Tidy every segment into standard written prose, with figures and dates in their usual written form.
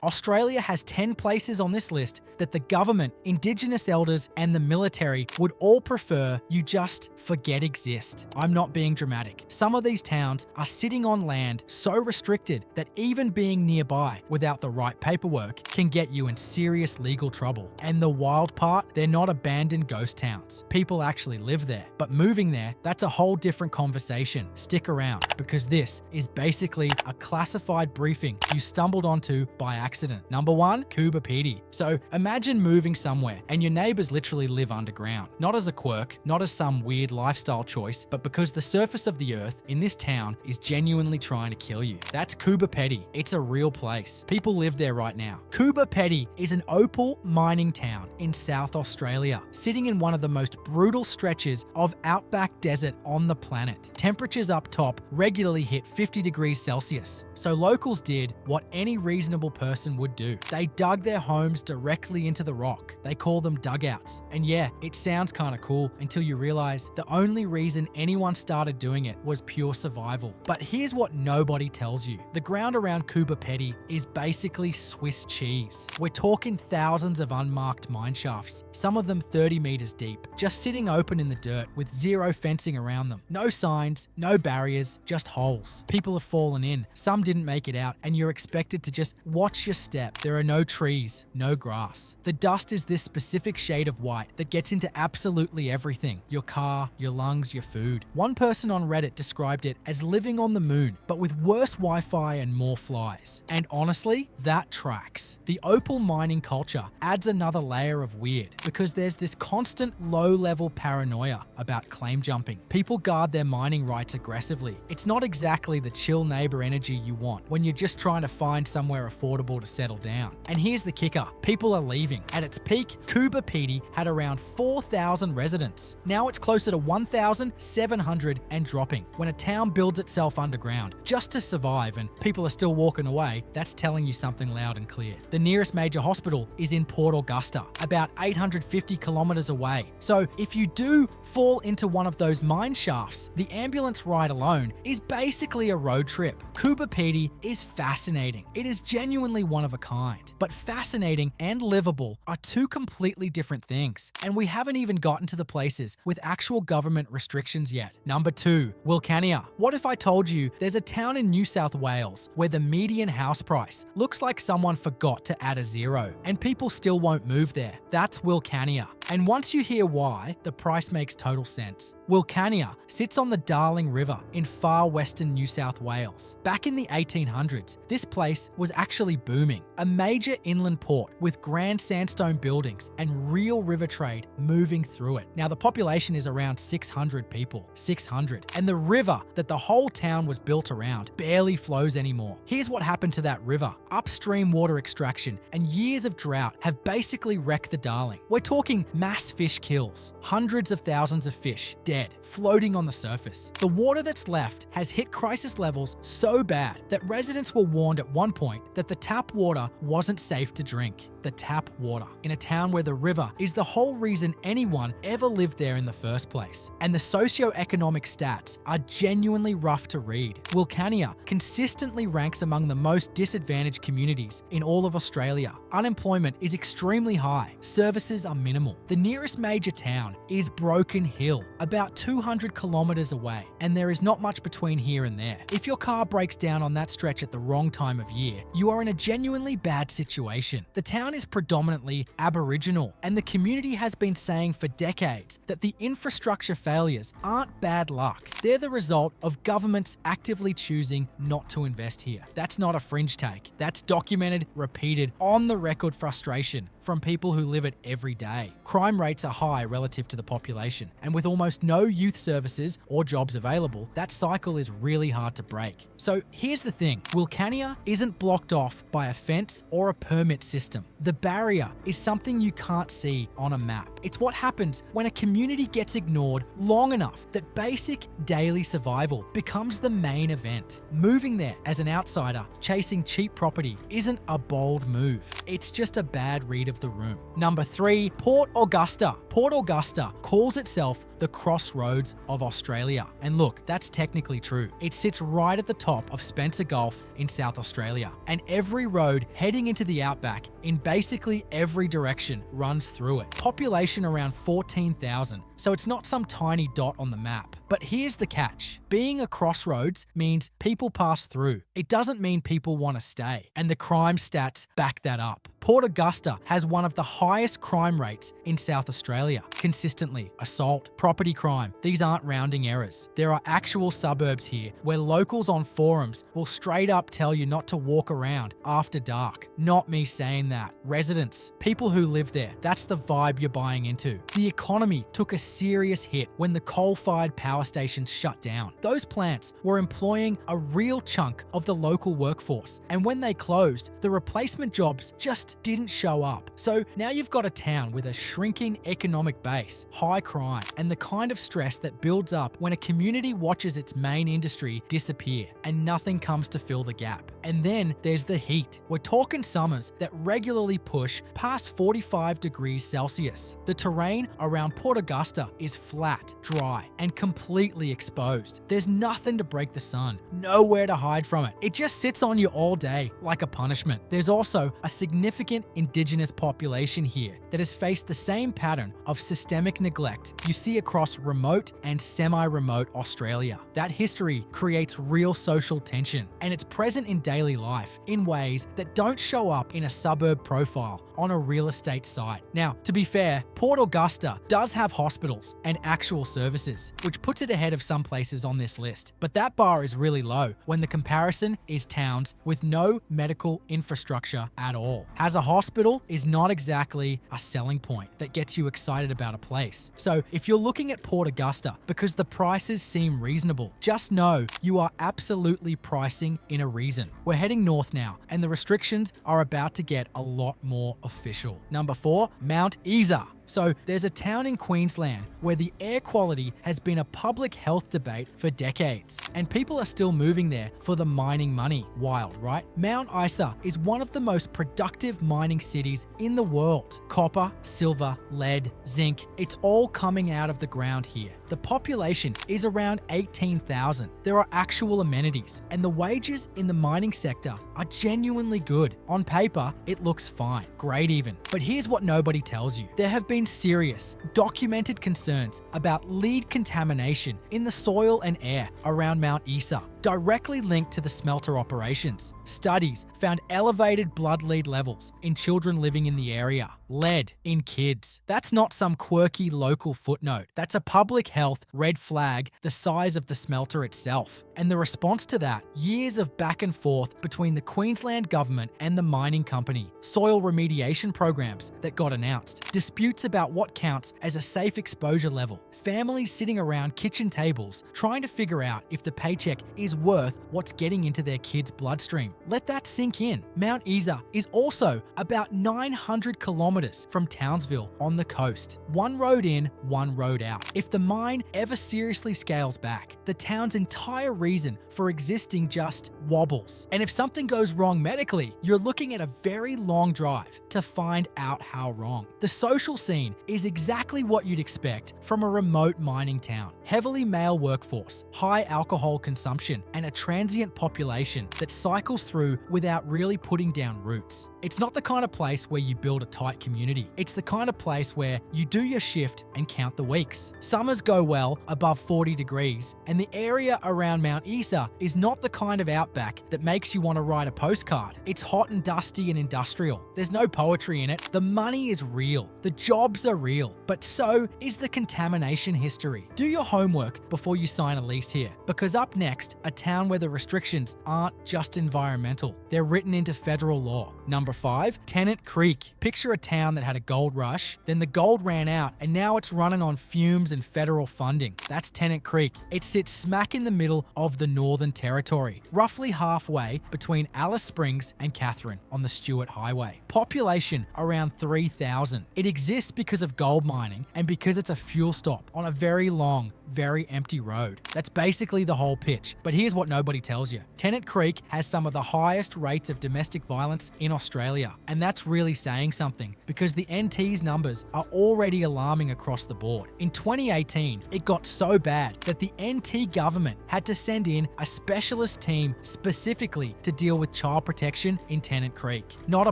Australia has 10 places on this list that the government, Indigenous elders, and the military would all prefer you just forget exist. I'm not being dramatic. Some of these towns are sitting on land so restricted that even being nearby without the right paperwork can get you in serious legal trouble. And the wild part, they're not abandoned ghost towns. People actually live there. But moving there, that's a whole different conversation. Stick around, because this is basically a classified briefing you stumbled onto by accident. Number 1, Coober Pedy. So imagine moving somewhere and your neighbors literally live underground. Not as a quirk, not as some weird lifestyle choice, but because the surface of the earth in this town is genuinely trying to kill you. That's Coober Pedy. It's a real place. People live there right now. Coober Pedy is an opal mining town in South Australia, sitting in one of the most brutal stretches of outback desert on the planet. Temperatures up top regularly hit 50 degrees Celsius. So locals did what any reasonable person would do. They dug their homes directly into the rock. They call them dugouts. And yeah, it sounds kind of cool until you realize the only reason anyone started doing it was pure survival. But here's what nobody tells you. The ground around Coober Pedy is basically Swiss cheese. We're talking thousands of unmarked mine shafts, some of them 30 meters deep, just sitting open in the dirt with zero fencing around them. No signs, no barriers, just holes. People have fallen in, some didn't make it out, and you're expected to just watch your step. There are no trees, no grass. The dust is this specific shade of white that gets into absolutely everything. Your car, your lungs, your food. One person on Reddit described it as living on the moon, but with worse Wi-Fi and more flies. And honestly, that tracks. The opal mining culture adds another layer of weird, because there's this constant low-level paranoia about claim jumping. People guard their mining rights aggressively. It's not exactly the chill neighbor energy you want when you're just trying to find somewhere affordable to settle down. And here's the kicker. People are leaving. At its peak, Coober Pedy had around 4,000 residents. Now it's closer to 1,700 and dropping. When a town builds itself underground just to survive and people are still walking away, that's telling you something loud and clear. The nearest major hospital is in Port Augusta, about 850 kilometers away. So if you do fall into one of those mine shafts, the ambulance ride alone is basically a road trip. Coober Pedy is fascinating. It is genuinely one of a kind. But fascinating and livable are two completely different things. And we haven't even gotten to the places with actual government restrictions yet. Number 2, Wilcannia. What if I told you there's a town in New South Wales where the median house price looks like someone forgot to add a zero and people still won't move there? That's Wilcannia. And once you hear why, the price makes total sense. Wilcannia sits on the Darling River in far western New South Wales. Back in the 1800s, this place was actually booming, a major inland port with grand sandstone buildings and real river trade moving through it. Now the population is around 600 people, 600, and the river that the whole town was built around barely flows anymore. Here's what happened to that river. Upstream water extraction and years of drought have basically wrecked the Darling. We're talking mass fish kills, hundreds of thousands of fish dead, floating on the surface. The water that's left has hit crisis levels so bad that residents were warned at one point that the tap water wasn't safe to drink. The tap water in a town where the river is the whole reason anyone ever lived there in the first place. And the socio-economic stats are genuinely rough to read. Wilcannia consistently ranks among the most disadvantaged communities in all of Australia. Unemployment is extremely high. Services are minimal. The nearest major town is Broken Hill, about 200 kilometers away, and there is not much between here and there. If your car breaks down on that stretch at the wrong time of year, you are in a genuinely bad situation. The town is predominantly Aboriginal, and the community has been saying for decades that the infrastructure failures aren't bad luck. They're the result of governments actively choosing not to invest here. That's not a fringe take. That's documented, repeated, on the record frustration from people who live it every day. Crime rates are high relative to the population, and with almost no youth services or jobs available, that cycle is really hard to break. So here's the thing, Wilcannia isn't blocked off by a fence or a permit system. The barrier is something you can't see on a map. It's what happens when a community gets ignored long enough that basic daily survival becomes the main event. Moving there as an outsider, chasing cheap property isn't a bold move. It's just a bad read of the room. Number 3, Port Augusta. Port Augusta calls itself the crossroads of Australia. And look, that's technically true. It sits right at the top of Spencer Gulf in South Australia. And every road heading into the outback in basically every direction runs through it. Population around 14,000, so it's not some tiny dot on the map. But here's the catch. Being a crossroads means people pass through. It doesn't mean people want to stay. And the crime stats back that up. Port Augusta has one of the highest crime rates in South Australia. Consistently, assault, property crime, these aren't rounding errors. There are actual suburbs here where locals on forums will straight up tell you not to walk around after dark. Not me saying that. Residents, people who live there, that's the vibe you're buying into. The economy took a serious hit when the coal-fired power stations shut down. Those plants were employing a real chunk of the local workforce, and when they closed, the replacement jobs just didn't show up. So now you've got a town with a shrinking economic base, high crime, and the kind of stress that builds up when a community watches its main industry disappear and nothing comes to fill the gap. And then there's the heat. We're talking summers that regularly push past 45 degrees Celsius. The terrain around Port Augusta is flat, dry, and completely exposed. There's nothing to break the sun, nowhere to hide from it. It just sits on you all day like a punishment. There's also a significant indigenous population here that has faced the same pattern of systemic neglect you see across remote and semi-remote Australia. That history creates real social tension, and it's present in daily life in ways that don't show up in a suburb profile on a real estate site. Now, to be fair, Port Augusta does have hospitals and actual services, which puts it ahead of some places on this list. But that bar is really low when the comparison is towns with no medical infrastructure at all. As a hospital is not exactly a selling point that gets you excited about a place. So if you're looking at Port Augusta because the prices seem reasonable, just know you are absolutely pricing in a reason. We're heading north now, and the restrictions are about to get a lot more official. Number 4, Mount Isa. So there's a town in Queensland where the air quality has been a public health debate for decades, and people are still moving there for the mining money. Wild, right? Mount Isa is one of the most productive mining cities in the world. Copper, silver, lead, zinc, it's all coming out of the ground here. The population is around 18,000. There are actual amenities, and the wages in the mining sector are genuinely good. On paper, it looks fine, great even. But here's what nobody tells you. There have been serious, documented concerns about lead contamination in the soil and air around Mount Isa, directly linked to the smelter operations. Studies found elevated blood lead levels in children living in the area. Lead in kids. That's not some quirky local footnote. That's a public health red flag the size of the smelter itself. And the response to that, years of back and forth between the Queensland government and the mining company, soil remediation programs that got announced, disputes about what counts as a safe exposure level, families sitting around kitchen tables trying to figure out if the paycheck is worth what's getting into their kids' bloodstream. Let that sink in. Mount Isa is also about 900 kilometers from Townsville on the coast. One road in, one road out. If the mine ever seriously scales back, the town's entire reason for existing just wobbles. And if something goes wrong medically, you're looking at a very long drive to find out how wrong. The social scene is exactly what you'd expect from a remote mining town. Heavily male workforce, high alcohol consumption, and a transient population that cycles through without really putting down roots. It's not the kind of place where you build a tight community. It's the kind of place where you do your shift and count the weeks. Summers go well above 40 degrees, and the area around Mount Isa is not the kind of outback that makes you want to write a postcard. It's hot and dusty and industrial. There's no poetry in it. The money is real. The jobs are real. But so is the contamination history. Do your homework before you sign a lease here, because up next, a town where the restrictions aren't just environmental. They're written into federal law. Number 5, Tennant Creek. Picture a town that had a gold rush, then the gold ran out, and now it's running on fumes and federal funding. That's Tennant Creek. It sits smack in the middle of the Northern Territory, roughly halfway between Alice Springs and Catherine on the Stewart Highway. Population around 3,000. It exists because of gold mining and because it's a fuel stop on a very long, very empty road. That's basically the whole pitch. But here's what nobody tells you. Tennant Creek has some of the highest rates of domestic violence in Australia. And that's really saying something because the NT's numbers are already alarming across the board. In 2018, it got so bad that the NT government had to send in a specialist team specifically to deal with child protection in Tennant Creek. Not a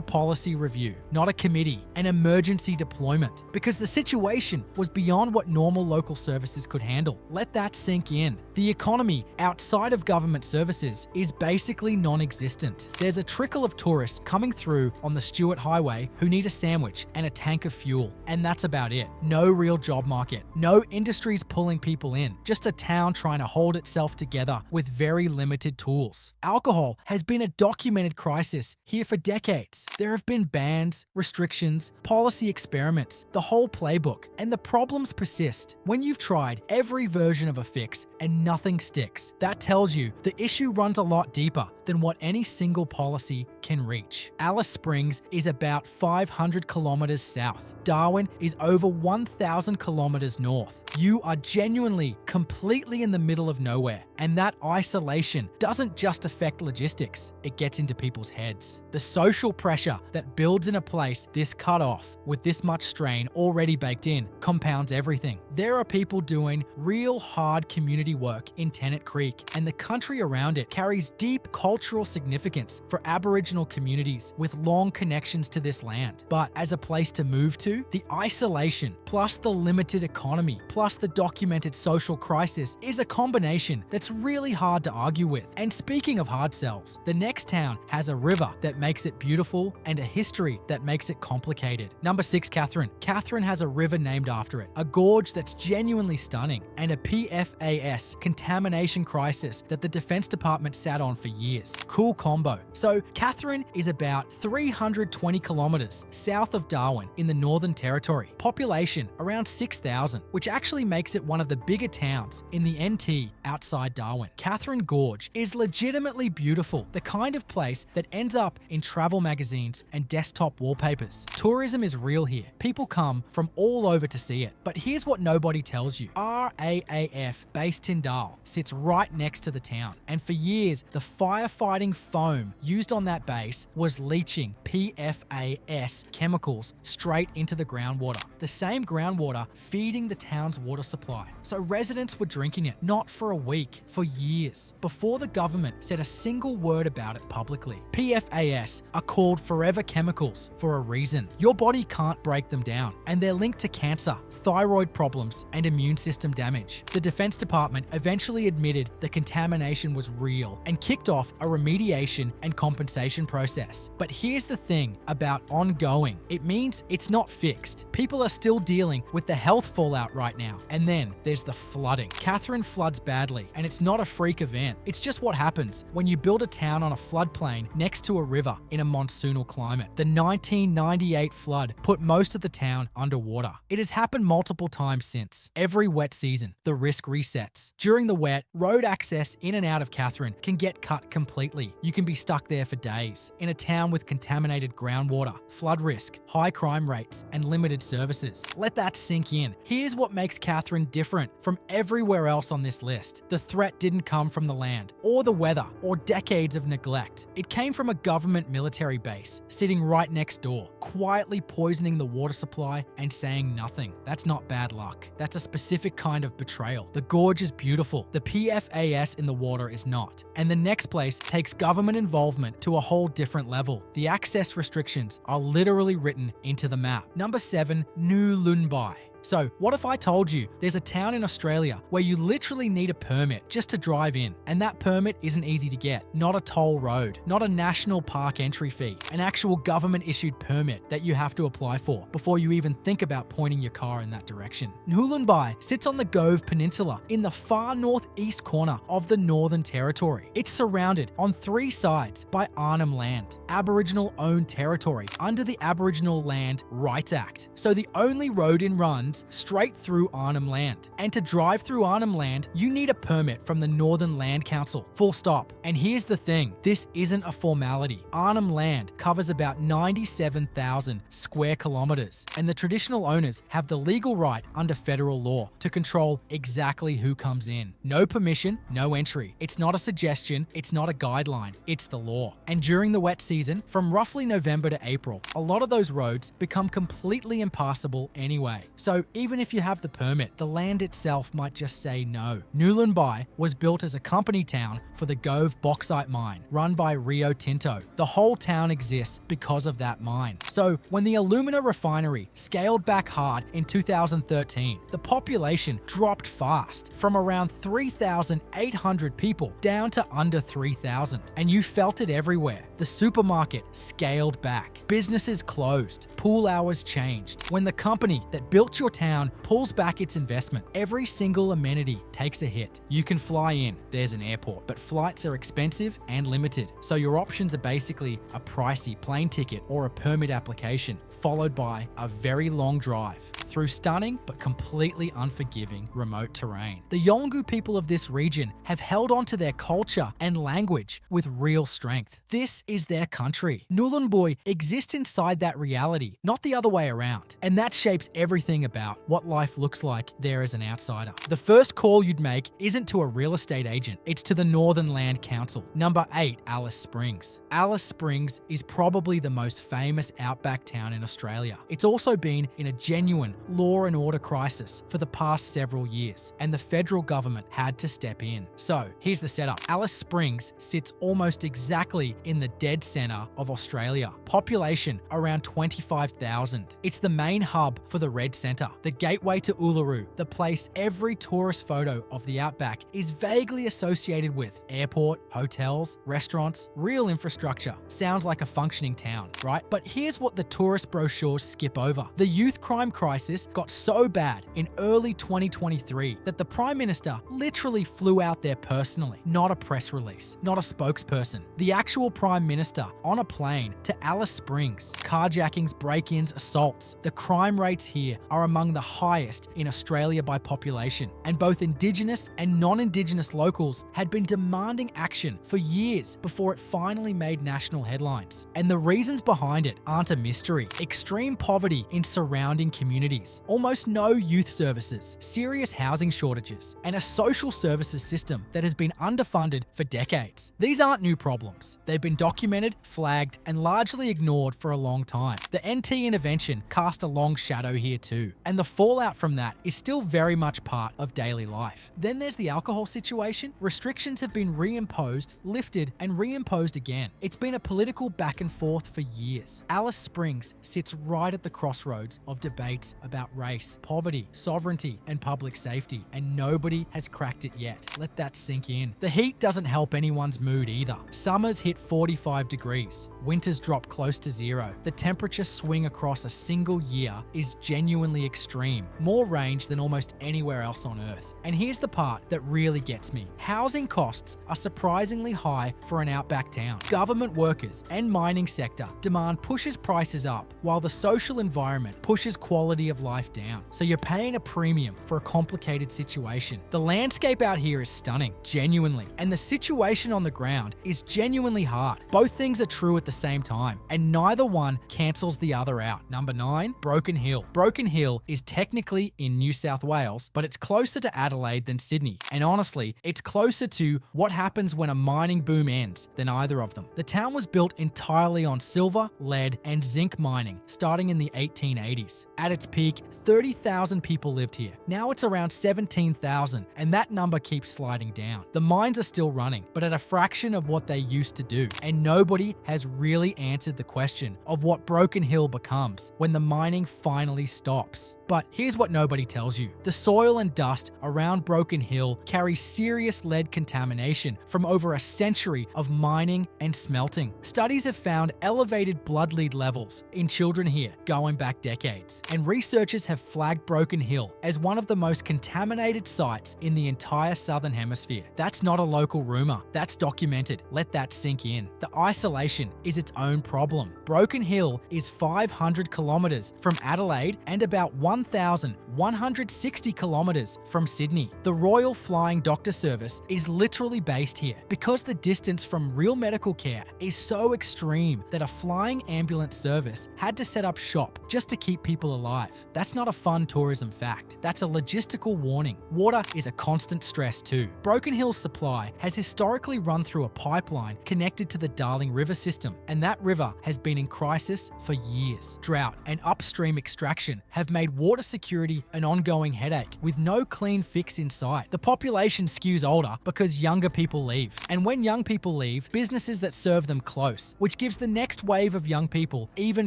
policy review, not a committee, an emergency deployment, because the situation was beyond what normal local services could handle. Let that sink in. The economy outside of government services is basically non-existent. There's a trickle of tourists coming through on the Stewart Highway who need a sandwich and a tank of fuel, and that's about it. No real job market, no industries pulling people in, just a town trying to hold itself together with very limited tools. Alcohol has been a documented crisis here for decades. There have been bans, restrictions, policy experiments, the whole playbook, and the problems persist. When you've tried every version of a fix and nothing sticks, that tells you the issue runs a lot deeper than what any single policy can reach. Alice Springs is about 500 kilometers south. Darwin is over 1,000 kilometers north. You are genuinely completely in the middle of nowhere. And that isolation doesn't just affect logistics, it gets into people's heads. The social pressure that builds in a place this cut off with this much strain already baked in compounds everything. There are people doing real hard community work in Tennant Creek, and the country around it carries deep cultural significance for Aboriginal communities with long connections to this land. But as a place to move to, the isolation plus the limited economy plus the documented social crisis is a combination that's really hard to argue with. And speaking of hard sells, the next town has a river that makes it beautiful and a history that makes it complicated. Number 6, Katherine. Katherine has a river named after it, a gorge that's genuinely stunning, and a PFAS contamination crisis that the Defense Department sat on for years. Cool combo. So Katherine is about 320 kilometers south of Darwin in the Northern Territory. Population around 6,000, which actually makes it one of the bigger towns in the NT outside Darwin. Katherine Gorge is legitimately beautiful, the kind of place that ends up in travel magazines and desktop wallpapers. Tourism is real here. People come from all over to see it. But here's what nobody tells you. RAAF Base Tyndall sits right next to the town. And for years, the firefighting foam used on that base was leaching PFAS chemicals straight into the groundwater. The same groundwater feeding the town's water supply. So residents were drinking it, not for a week, for years, before the government said a single word about it publicly. PFAS are called forever chemicals for a reason. Your body can't break them down, and they're linked to cancer, thyroid problems, and immune system damage. The Defense Department eventually admitted the contamination was real and kicked off a remediation and compensation process. But here's the thing about ongoing. It means it's not fixed. People are still dealing with the health fallout right now. And then there's the flooding. Katherine floods badly, and it's not a freak event. It's just what happens when you build a town on a floodplain next to a river in a monsoonal climate. The 1998 flood put most of the town underwater. It has happened multiple times since. Every wet season, the risk resets. During the wet, road access in and out of Katherine can get cut completely. You can be stuck there for days in a town with contaminated groundwater, flood risk, high crime rates, and limited services. Let that sink in. Here's what makes Katherine different from everywhere else on this list. The threat didn't come from the land, or the weather, or decades of neglect. It came from a government military base sitting right next door, quietly poisoning the water supply and saying nothing. That's not bad luck. That's a specific kind of betrayal. The gorge is beautiful. The PFAS in the water is not. And the next place takes government involvement to a whole different level. The access restrictions are literally written into the map. Number 7, Nulunbai. So what if I told you there's a town in Australia where you literally need a permit just to drive in, and that permit isn't easy to get, not a toll road, not a national park entry fee, an actual government issued permit that you have to apply for before you even think about pointing your car in that direction. Nulunbai sits on the Gove Peninsula in the far northeast corner of the Northern Territory. It's surrounded on 3 sides by Arnhem Land, Aboriginal owned territory under the Aboriginal Land Rights Act. So the only road in run runs straight through Arnhem Land. And to drive through Arnhem Land, you need a permit from the Northern Land Council. Full stop. And here's the thing, this isn't a formality. Arnhem Land covers about 97,000 square kilometers, and the traditional owners have the legal right under federal law to control exactly who comes in. No permission, no entry. It's not a suggestion, it's not a guideline, it's the law. And during the wet season, from roughly November to April, a lot of those roads become completely impassable anyway. So even if you have the permit, the land itself might just say no. Newlanby was built as a company town for the Gove bauxite mine, run by Rio Tinto. The whole town exists because of that mine. So when the alumina refinery scaled back hard in 2013, the population dropped fast from around 3,800 people down to under 3,000. And you felt it everywhere. The supermarket scaled back. Businesses closed. Pool hours changed. When the company that built your town pulls back its investment, every single amenity takes a hit. You can fly in, there's an airport, but flights are expensive and limited. So your options are basically a pricey plane ticket or a permit application, followed by a very long drive through stunning but completely unforgiving remote terrain. The Yolngu people of this region have held on to their culture and language with real strength. This is their country. Nhulunbuy exists inside that reality, not the other way around. And that shapes everything about what life looks like there as an outsider. The first call you'd make isn't to a real estate agent, it's to the Northern Land Council. Number 8, Alice Springs. Alice Springs is probably the most famous outback town in Australia. It's also been in a genuine law and order crisis for the past several years, and the federal government had to step in. So here's the setup. Alice Springs sits almost exactly in the dead center of Australia. Population around 25,000. It's the main hub for the Red Centre, the gateway to Uluru, the place every tourist photo of the outback is vaguely associated with. Airport, hotels, restaurants, real infrastructure. Sounds like a functioning town, right? But here's what the tourist brochures skip over. The youth crime crisis got so bad in early 2023 that the Prime Minister literally flew out there personally, not a press release, not a spokesperson. The actual Prime Minister on a plane to Alice Springs. Carjackings, break-ins, assaults. The crime rates here are among the highest in Australia by population, and both Indigenous and non-Indigenous locals had been demanding action for years before it finally made national headlines. And the reasons behind it aren't a mystery. Extreme poverty in surrounding communities, almost no youth services, serious housing shortages, and a social services system that has been underfunded for decades. These aren't new problems. They've been documented, flagged, and largely ignored for a long time. The NT intervention cast a long shadow here too, and the fallout from that is still very much part of daily life. Then there's the alcohol situation. Restrictions have been reimposed, lifted, and reimposed again. It's been a political back and forth for years. Alice Springs sits right at the crossroads of debates about race, poverty, sovereignty, and public safety, and nobody has cracked it yet. Let that sink in. The heat doesn't help anyone's mood either. Summers hit 45 degrees. Winters drop close to zero. The temperature swing across a single year is genuinely extreme, more range than almost anywhere else on Earth. And here's the part that really gets me. Housing costs are surprisingly high for an outback town. Government workers and mining sector demand pushes prices up, while the social environment pushes quality of life down. So you're paying a premium for a complicated situation. The landscape out here is stunning, genuinely, and the situation on the ground is genuinely hard. Both things are true at the same time, and neither one cancels the other out. Number 9, Broken Hill. Broken Hill is technically in New South Wales, but it's closer to Adelaide than Sydney. And honestly, it's closer to what happens when a mining boom ends than either of them. The town was built entirely on silver, lead, and zinc mining, starting in the 1880s. At its peak, 30,000 people lived here. Now it's around 17,000, and that number keeps sliding down. The mines are still running, but at a fraction of what they used to do, and nobody has really answered the question of what Broken Hill becomes when the mining finally stops. But here's what nobody tells you. The soil and dust around Broken Hill carry serious lead contamination from over a century of mining and smelting. Studies have found elevated blood lead levels in children here going back decades. And research researchers have flagged Broken Hill as one of the most contaminated sites in the entire Southern Hemisphere. That's not a local rumor, that's documented. Let that sink in. The isolation is its own problem. Broken Hill is 500 kilometers from Adelaide and about 1,160 kilometers from Sydney. The Royal Flying Doctor Service is literally based here because the distance from real medical care is so extreme that a flying ambulance service had to set up shop just to keep people alive. That's not a fun tourism fact. That's a logistical warning. Water is a constant stress too. Broken Hill's supply has historically run through a pipeline connected to the Darling River system, and that river has been in crisis for years. Drought and upstream extraction have made water security an ongoing headache with no clean fix in sight. The population skews older because younger people leave. And when young people leave, businesses that serve them close, which gives the next wave of young people even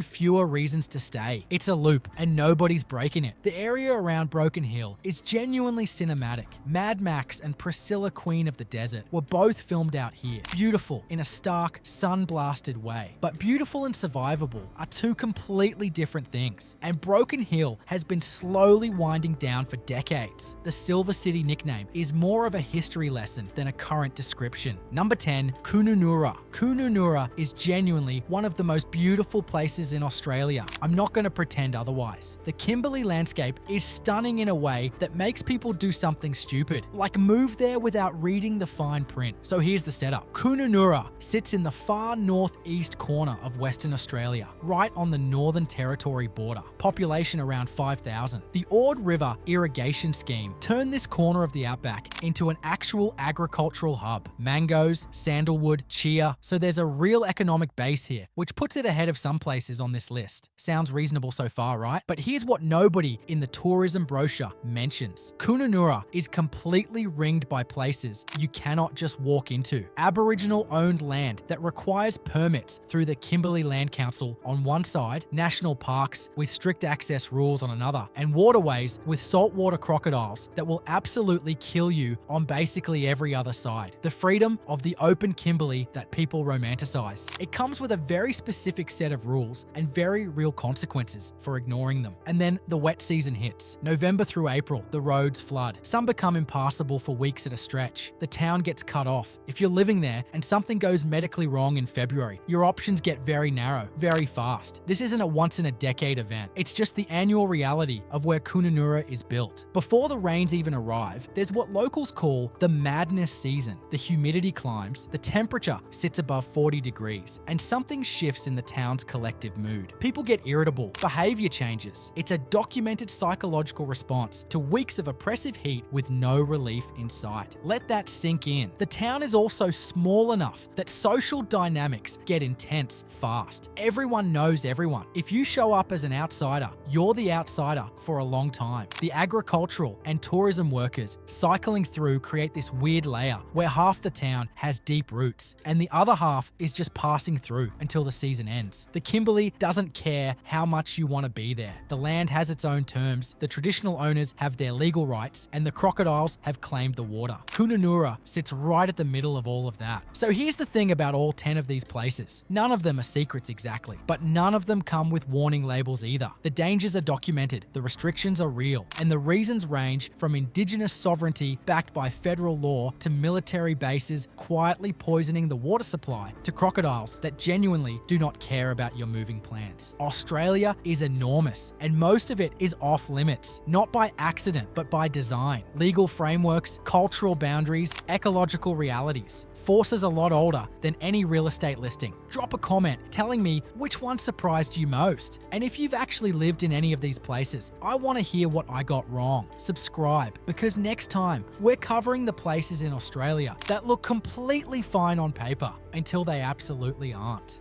fewer reasons to stay. It's a loop and nobody's breaking it. The area around Broken Hill is genuinely cinematic. Mad Max and Priscilla, Queen of the Desert, were both filmed out here. Beautiful in a stark, sun-blasted way. But beautiful and survivable are two completely different things. And Broken Hill has been slowly winding down for decades. The Silver City nickname is more of a history lesson than a current description. Number 10, Kununurra. Kununurra is genuinely one of the most beautiful places in Australia. I'm not going to pretend otherwise. The Kimberley landscape is stunning in a way that makes people do something stupid, like move there without reading the fine print. So here's the setup. Kununurra sits in the far northeast corner of Western Australia, right on the Northern Territory border. Population around 5,000. The Ord River irrigation scheme turned this corner of the outback into an actual agricultural hub. Mangoes, sandalwood, chia, so there's a real economic base here, which puts it ahead of some places on this list. Sounds reasonable so far, right? But here's what nobody in the tourism brochure mentions. Kununurra is completely ringed by places you cannot just walk into. Aboriginal-owned land that requires permits through the Kimberley Land Council on one side, national parks with strict access rules on another, and waterways with saltwater crocodiles that will absolutely kill you on basically every other side. The freedom of the open Kimberley that people romanticize. It comes with a very specific set of rules and very real consequences for ignoring them. And then the wet season hits. November through April, the roads flood. Some become impassable for weeks at a stretch. The town gets cut off. If you're living there and something goes medically wrong in February, your options get very narrow, very fast. This isn't a once-in-a-decade event. It's just the annual reality of where Kununurra is built. Before the rains even arrive, there's what locals call the madness season. The humidity climbs, the temperature sits above 40 degrees, and something shifts in the town's collective mood. People get irritable, behavior changes. It's a documented psychological response to weeks of oppressive heat with no relief in sight. Let that sink in. The town is also small enough that social dynamics get intense fast. Everyone knows everyone. If you show up as an outsider, you're the outsider for a long time. The agricultural and tourism workers cycling through create this weird layer where half the town has deep roots and the other half is just passing through until the season ends. The Kimberley doesn't care how much you want to be there. The land has its own terms, the traditional owners have their legal rights, and the crocodiles have claimed the water. Kununurra sits right at the middle of all of that. So here's the thing about all 10 of these places. None of them are secrets exactly, but none of them come with warning labels either. The dangers are documented, the restrictions are real, and the reasons range from indigenous sovereignty backed by federal law to military bases quietly poisoning the water supply to crocodiles that genuinely do not care about your moving plans. Australia is enormous, and most of it is off limits, not by accident, but by design. Legal frameworks, cultural boundaries, ecological realities. Forces a lot older than any real estate listing. Drop a comment telling me which one surprised you most. And if you've actually lived in any of these places, I want to hear what I got wrong. Subscribe, because next time we're covering the places in Australia that look completely fine on paper until they absolutely aren't.